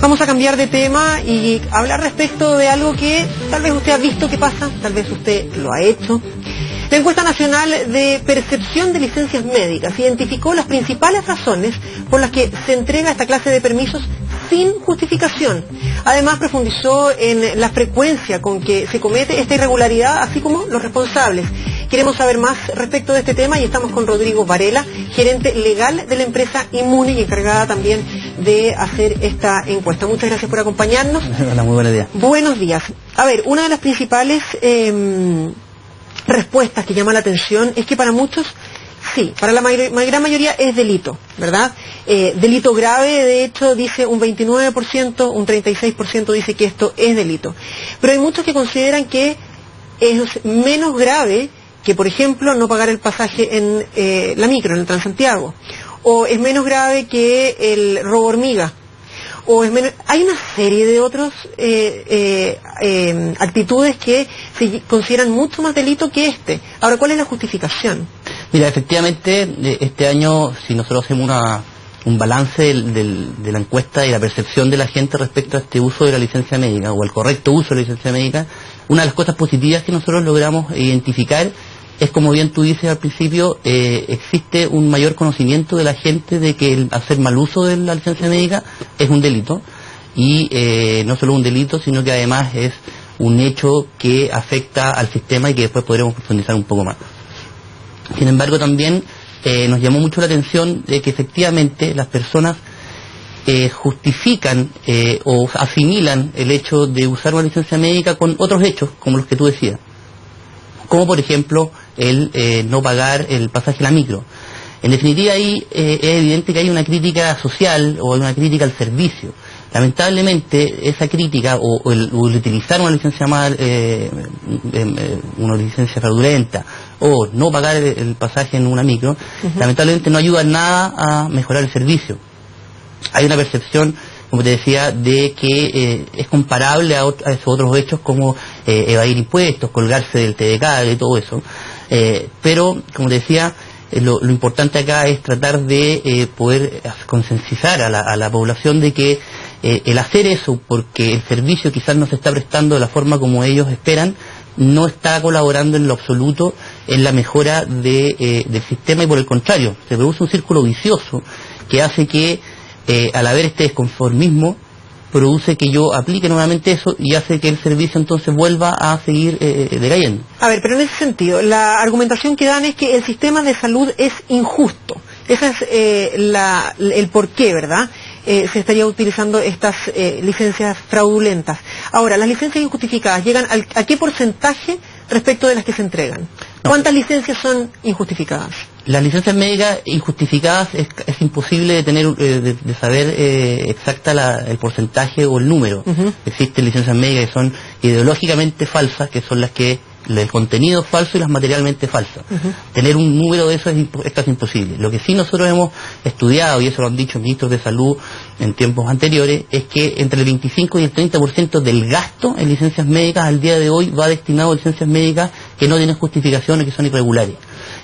Vamos a cambiar de tema y hablar respecto de algo que tal vez usted ha visto que pasa, tal vez usted lo ha hecho. La encuesta nacional de percepción de licencias médicas identificó las principales razones por las que se entrega esta clase de permisos sin justificación. Además, profundizó en la frecuencia con que se comete esta irregularidad, así como los responsables. Queremos saber más respecto de este tema y estamos con Rodrigo Varela, gerente legal de la empresa Inmune y encargada también de hacer esta encuesta. Muchas gracias por acompañarnos. Hola, muy buenos días. Buenos días. A ver, una de las principales respuestas que llama la atención es que para muchos, sí, para la gran mayoría es delito, ¿verdad? Delito grave, de hecho, dice un 29%, un 36% dice que esto es delito. Pero hay muchos que consideran que es menos grave que, por ejemplo, no pagar el pasaje en la micro, en el Transantiago. O es menos grave que el robo hormiga. O es menos... Hay una serie de otras actitudes que se consideran mucho más delito que este. Ahora, ¿cuál es la justificación? Mira, efectivamente, este año, si nosotros hacemos un balance de la encuesta y la percepción de la gente respecto a este uso de la licencia médica o al correcto uso de la licencia médica, una de las cosas positivas que nosotros logramos identificar es, como bien tú dices al principio, existe un mayor conocimiento de la gente de que el hacer mal uso de la licencia médica es un delito, y no solo un delito, sino que además es un hecho que afecta al sistema y que después podremos profundizar un poco más. Sin embargo, también nos llamó mucho la atención de que efectivamente las personas justifican o asimilan el hecho de usar una licencia médica con otros hechos, como los que tú decías, como por ejemplo el no pagar el pasaje a la micro. En definitiva, ahí es evidente que hay una crítica social o una crítica al servicio. Lamentablemente, esa crítica o el utilizar una licencia una licencia fraudulenta o no pagar el pasaje en una micro, lamentablemente no ayuda en nada a mejorar el servicio. Hay una percepción, como te decía, de que es comparable a esos otros hechos como evadir impuestos, colgarse del TDK y todo eso. Pero, como te decía, lo importante acá es tratar de poder concientizar a la población de que el hacer eso porque el servicio quizás no se está prestando de la forma como ellos esperan, no está colaborando en lo absoluto en la mejora del sistema, y por el contrario, se produce un círculo vicioso que hace que al haber este desconformismo, produce que yo aplique nuevamente eso y hace que el servicio entonces vuelva a seguir decayendo. A ver, pero en ese sentido, la argumentación que dan es que el sistema de salud es injusto. Ese es el porqué, ¿verdad? Se estaría utilizando estas licencias fraudulentas. Ahora, las licencias injustificadas llegan ¿a qué porcentaje respecto de las que se entregan? ¿Cuántas licencias son injustificadas? Las licencias médicas injustificadas es imposible de tener, de saber exacta el porcentaje o el número. Existen licencias médicas que son ideológicamente falsas, que son las que el contenido es falso y las materialmente falsas. Tener un número de eso es casi imposible. Lo que sí nosotros hemos estudiado, y eso lo han dicho ministros de salud en tiempos anteriores, es que entre el 25 y el 30% del gasto en licencias médicas al día de hoy va destinado a licencias médicas que no tienen justificación o que son irregulares.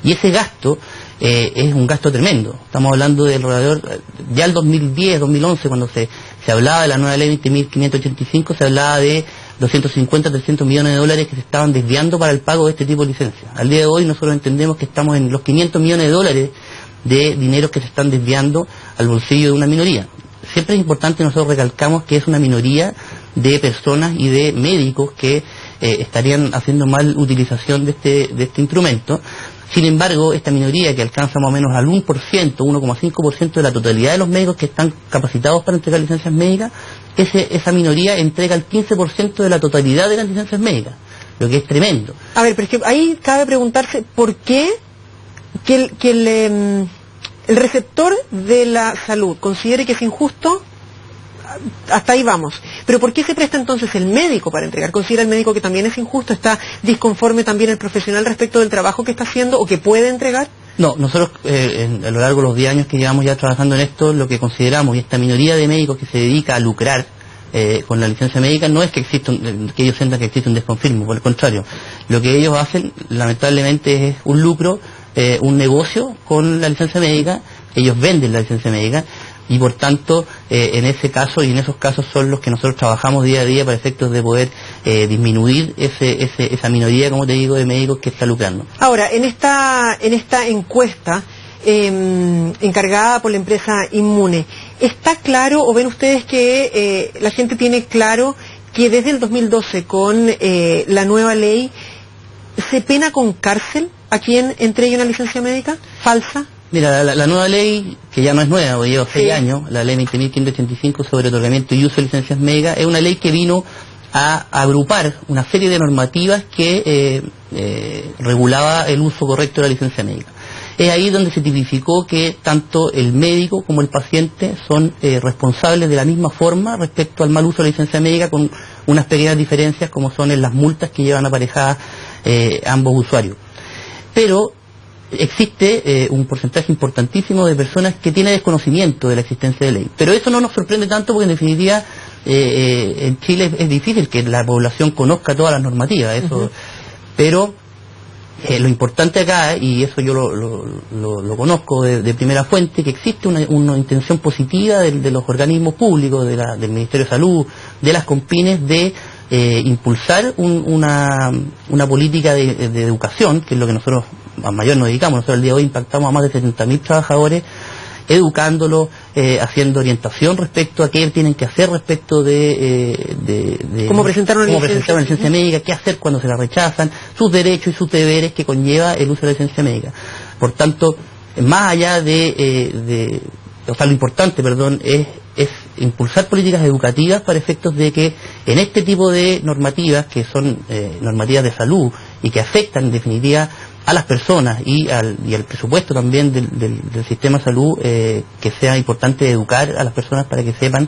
Y ese gasto es un gasto tremendo. Estamos hablando de alrededor, ya el 2010, 2011, cuando se hablaba de la nueva ley 20.585, se hablaba de 250, 300 millones de dólares que se estaban desviando para el pago de este tipo de licencias. Al día de hoy nosotros entendemos que estamos en los 500 millones de dólares de dinero que se están desviando al bolsillo de una minoría. Siempre es importante, nosotros recalcamos que es una minoría de personas y de médicos que estarían haciendo mal utilización de este instrumento. Sin embargo, esta minoría, que alcanza más o menos al 1%, 1,5% de la totalidad de los médicos que están capacitados para entregar licencias médicas, esa minoría entrega el 15% de la totalidad de las licencias médicas, lo que es tremendo. A ver, pero es que ahí cabe preguntarse por qué que el receptor de la salud considere que es injusto. Hasta ahí vamos. Pero ¿por qué se presta entonces el médico para entregar? ¿Considera el médico que también es injusto? ¿Está disconforme también el profesional respecto del trabajo que está haciendo o que puede entregar? No, nosotros a lo largo de los 10 años que llevamos ya trabajando en esto, lo que consideramos, y esta minoría de médicos que se dedica a lucrar con la licencia médica, no es que que ellos sientan que existe un desconfirmo, por el contrario. Lo que ellos hacen, lamentablemente, es un lucro, un negocio con la licencia médica. Ellos venden la licencia médica y por tanto en ese caso y en esos casos son los que nosotros trabajamos día a día para efectos de poder disminuir esa minoría, como te digo, de médicos que está lucrando. Ahora, en esta encuesta encargada por la empresa Inmune, ¿está claro o ven ustedes que la gente tiene claro que desde el 2012 con la nueva ley se pena con cárcel a quien entregue una licencia médica falsa? Mira, la nueva ley, que ya no es nueva, porque lleva 6 años, la ley 20.585 sobre otorgamiento y uso de licencias médicas, es una ley que vino a agrupar una serie de normativas que regulaba el uso correcto de la licencia médica. Es ahí donde se tipificó que tanto el médico como el paciente son responsables de la misma forma respecto al mal uso de la licencia médica, con unas pequeñas diferencias como son en las multas que llevan aparejadas ambos usuarios. Pero existe un porcentaje importantísimo de personas que tienen desconocimiento de la existencia de ley. Pero eso no nos sorprende tanto porque en definitiva en Chile es difícil que la población conozca todas las normativas, eso, pero lo importante acá, y eso yo lo conozco de primera fuente, que existe una intención positiva de los organismos públicos, del Ministerio de Salud, de las Compines, de impulsar una política de educación, que es lo que nosotros a mayor nos dedicamos. Nosotros el día de hoy impactamos a más de 70.000 trabajadores, educándolos, haciendo orientación respecto a qué tienen que hacer respecto de cómo presentar una licencia médica, qué hacer cuando se la rechazan, sus derechos y sus deberes que conlleva el uso de la licencia médica. Por tanto, más allá lo importante, es impulsar políticas educativas para efectos de que en este tipo de normativas, que son normativas de salud y que afectan en definitiva a las personas y al presupuesto también del sistema de salud, que sea importante educar a las personas para que sepan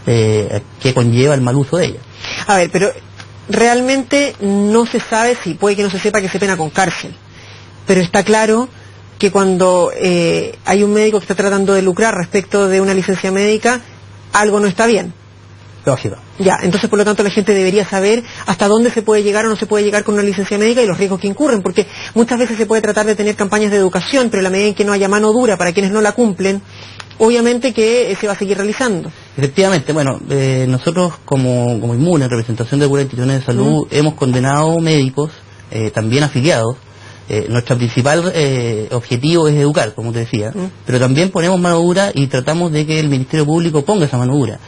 qué conlleva el mal uso de ellas. A ver, pero realmente no se sabe, si puede que no se sepa, que se pena con cárcel, pero está claro que cuando hay un médico que está tratando de lucrar respecto de una licencia médica, algo no está bien. Lógico. Ya, entonces por lo tanto la gente debería saber hasta dónde se puede llegar o no se puede llegar con una licencia médica y los riesgos que incurren, porque muchas veces se puede tratar de tener campañas de educación, pero en la medida en que no haya mano dura para quienes no la cumplen, obviamente que se va a seguir realizando. Efectivamente, bueno, nosotros como Inmune, en representación de algunas instituciones de salud, hemos condenado médicos, también afiliados. Nuestro principal objetivo es educar, como te decía, pero también ponemos mano dura y tratamos de que el Ministerio Público ponga esa mano dura.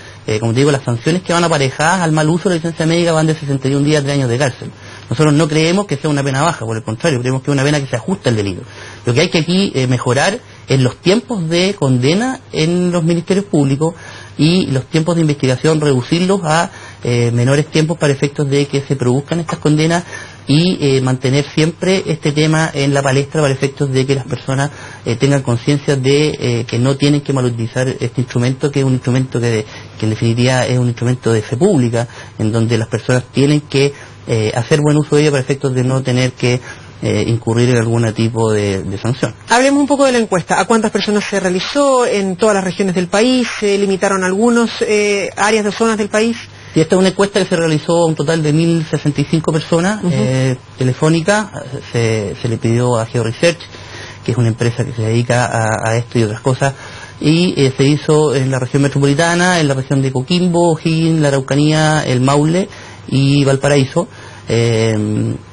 Como te digo, las sanciones que van aparejadas al mal uso de la licencia médica van de 61 días a 3 años de cárcel. Nosotros no creemos que sea una pena baja, por el contrario, creemos que es una pena que se ajusta al delito. Lo que hay que aquí mejorar es los tiempos de condena en los ministerios públicos y los tiempos de investigación, reducirlos a menores tiempos para efectos de que se produzcan estas condenas y mantener siempre este tema en la palestra para efectos de que las personas tengan conciencia de que no tienen que malutilizar este instrumento, que es un instrumento que en definitiva es un instrumento de fe pública, en donde las personas tienen que hacer buen uso de ello para efectos de no tener que incurrir en algún tipo de sanción. Hablemos un poco de la encuesta. ¿A cuántas personas se realizó en todas las regiones del país? ¿Se limitaron algunas áreas de zonas del país? Y esta es una encuesta que se realizó a un total de 1.065 personas, telefónica. Se le pidió a GeoResearch, que es una empresa que se dedica a esto y otras cosas, y se hizo en la región metropolitana, en la región de Coquimbo, O'Higgins, la Araucanía, el Maule y Valparaíso.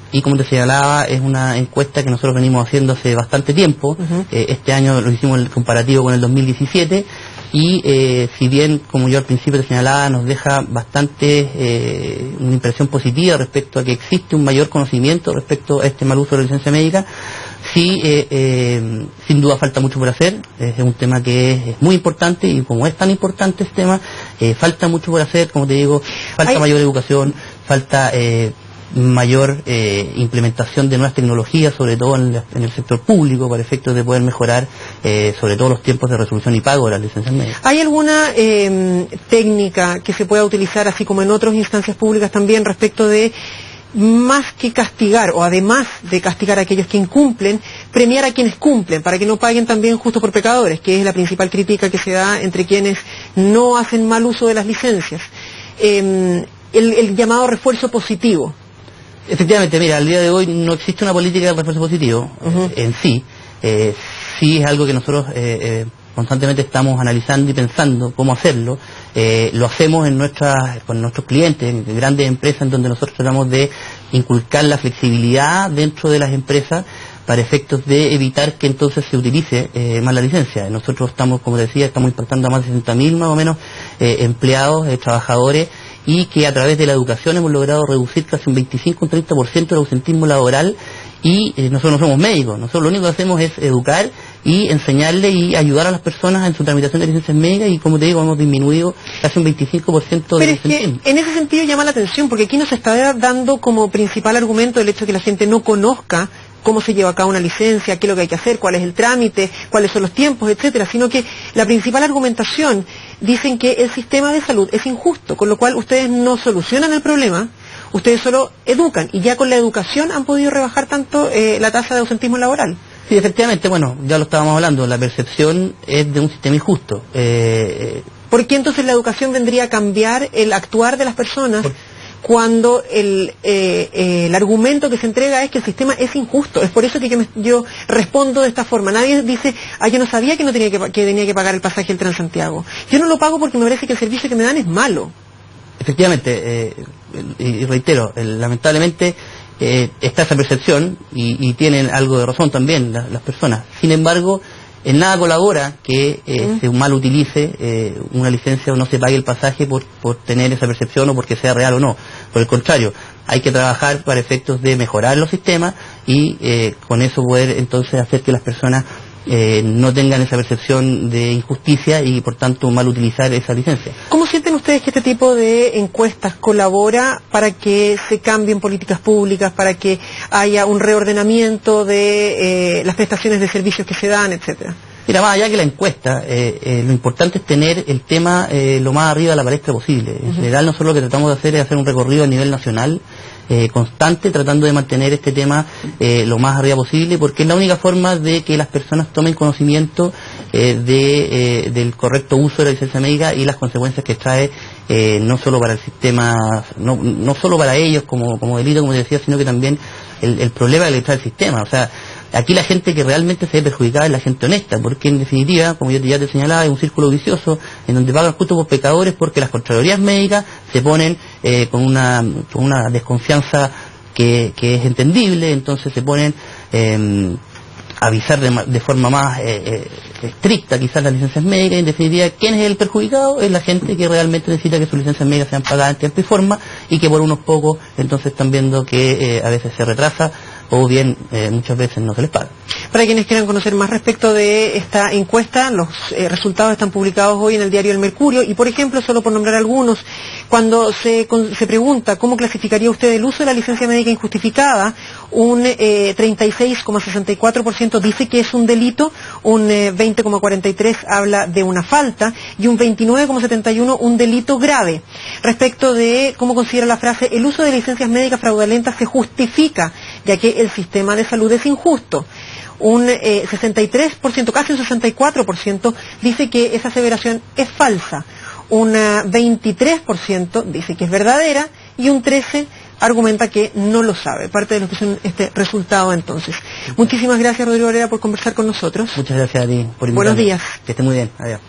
Y como te señalaba, es una encuesta que nosotros venimos haciendo hace bastante tiempo. Este año lo hicimos en el comparativo con el 2017 y si bien, como yo al principio te señalaba, nos deja bastante una impresión positiva respecto a que existe un mayor conocimiento respecto a este mal uso de la licencia médica, sí, sin duda falta mucho por hacer. Es un tema que es muy importante y como es tan importante este tema, falta mucho por hacer. Como te digo, falta mayor educación, falta mayor implementación de nuevas tecnologías, sobre todo en el sector público, para efectos de poder mejorar sobre todo los tiempos de resolución y pago de las licencias médicas. ¿Hay alguna técnica que se pueda utilizar, así como en otras instancias públicas también, respecto de, más que castigar, o además de castigar a aquellos que incumplen, premiar a quienes cumplen, para que no paguen también justo por pecadores, que es la principal crítica que se da entre quienes no hacen mal uso de las licencias? El llamado refuerzo positivo. Efectivamente, mira, al día de hoy no existe una política de refuerzo positivo en sí. Sí es algo que nosotros constantemente estamos analizando y pensando cómo hacerlo. Lo hacemos con nuestros clientes, en grandes empresas, en donde nosotros tratamos de inculcar la flexibilidad dentro de las empresas para efectos de evitar que entonces se utilice más la licencia. Nosotros estamos, como decía, estamos impactando a más de 60.000 más o menos empleados, trabajadores, y que a través de la educación hemos logrado reducir casi un 25-30% el ausentismo laboral. Y nosotros no somos médicos, nosotros lo único que hacemos es educar y enseñarle y ayudar a las personas en su tramitación de licencias médicas, y como te digo, hemos disminuido casi un 25% Pero es que en ese sentido llama la atención, porque aquí nos está dando como principal argumento el hecho de que la gente no conozca cómo se lleva a cabo una licencia, qué es lo que hay que hacer, cuál es el trámite, cuáles son los tiempos, etcétera, sino que la principal argumentación dicen que el sistema de salud es injusto, con lo cual ustedes no solucionan el problema, ustedes solo educan, y ya con la educación han podido rebajar tanto la tasa de ausentismo laboral. Sí, efectivamente, bueno, ya lo estábamos hablando, la percepción es de un sistema injusto. ¿Por qué entonces la educación vendría a cambiar el actuar de las personas cuando el argumento que se entrega es que el sistema es injusto? Es por eso que yo respondo de esta forma. Nadie dice, yo no sabía que tenía que pagar el pasaje del Transantiago. Yo no lo pago porque me parece que el servicio que me dan es malo. Efectivamente, y reitero, lamentablemente está esa percepción, y tienen algo de razón también las personas. Sin embargo, en nada colabora que se mal utilice una licencia o no se pague el pasaje por tener esa percepción o porque sea real o no. Por el contrario, hay que trabajar para efectos de mejorar los sistemas y con eso poder entonces hacer que las personas no tengan esa percepción de injusticia y por tanto mal utilizar esa licencia. ¿Cómo sienten ustedes que este tipo de encuestas colabora para que se cambien políticas públicas, para que haya un reordenamiento de las prestaciones de servicios que se dan, etcétera? Mira, más allá que la encuesta, lo importante es tener el tema lo más arriba de la palestra posible. En general, nosotros lo que tratamos de hacer es hacer un recorrido a nivel nacional constante, tratando de mantener este tema lo más arriba posible, porque es la única forma de que las personas tomen conocimiento del correcto uso de la licencia médica y las consecuencias que trae no solo para el sistema, no solo para ellos como delito, como decía, sino que también el problema que le trae el sistema. O sea, aquí la gente que realmente se ve perjudicada es la gente honesta, porque en definitiva, como yo ya te señalaba, es un círculo vicioso en donde pagan justo por pecadores, porque las contralorías médicas se ponen con una desconfianza que es entendible, entonces se ponen a avisar de forma más estricta quizás las licencias médicas, y en definitiva, ¿quién es el perjudicado? Es la gente que realmente necesita que sus licencias médicas sean pagadas en tiempo y forma, y que por unos pocos entonces están viendo que a veces se retrasa o bien muchas veces no se les paga. Para quienes quieran conocer más respecto de esta encuesta, los resultados están publicados hoy en el diario El Mercurio, y por ejemplo, solo por nombrar algunos, cuando se pregunta cómo clasificaría usted el uso de la licencia médica injustificada, un 36,64% dice que es un delito, un 20,43% habla de una falta, y un 29,71% un delito grave. Respecto de cómo considera la frase, el uso de licencias médicas fraudulentas se justifica, ya que el sistema de salud es injusto. Un 63%, casi un 64%, dice que esa aseveración es falsa. Un 23% dice que es verdadera, y un 13% argumenta que no lo sabe. Parte de lo que son este resultado entonces. Muchísimas gracias, Rodrigo Herrera, por conversar con nosotros. Muchas gracias a ti por invitarme. Buenos días. Que esté muy bien. Adiós.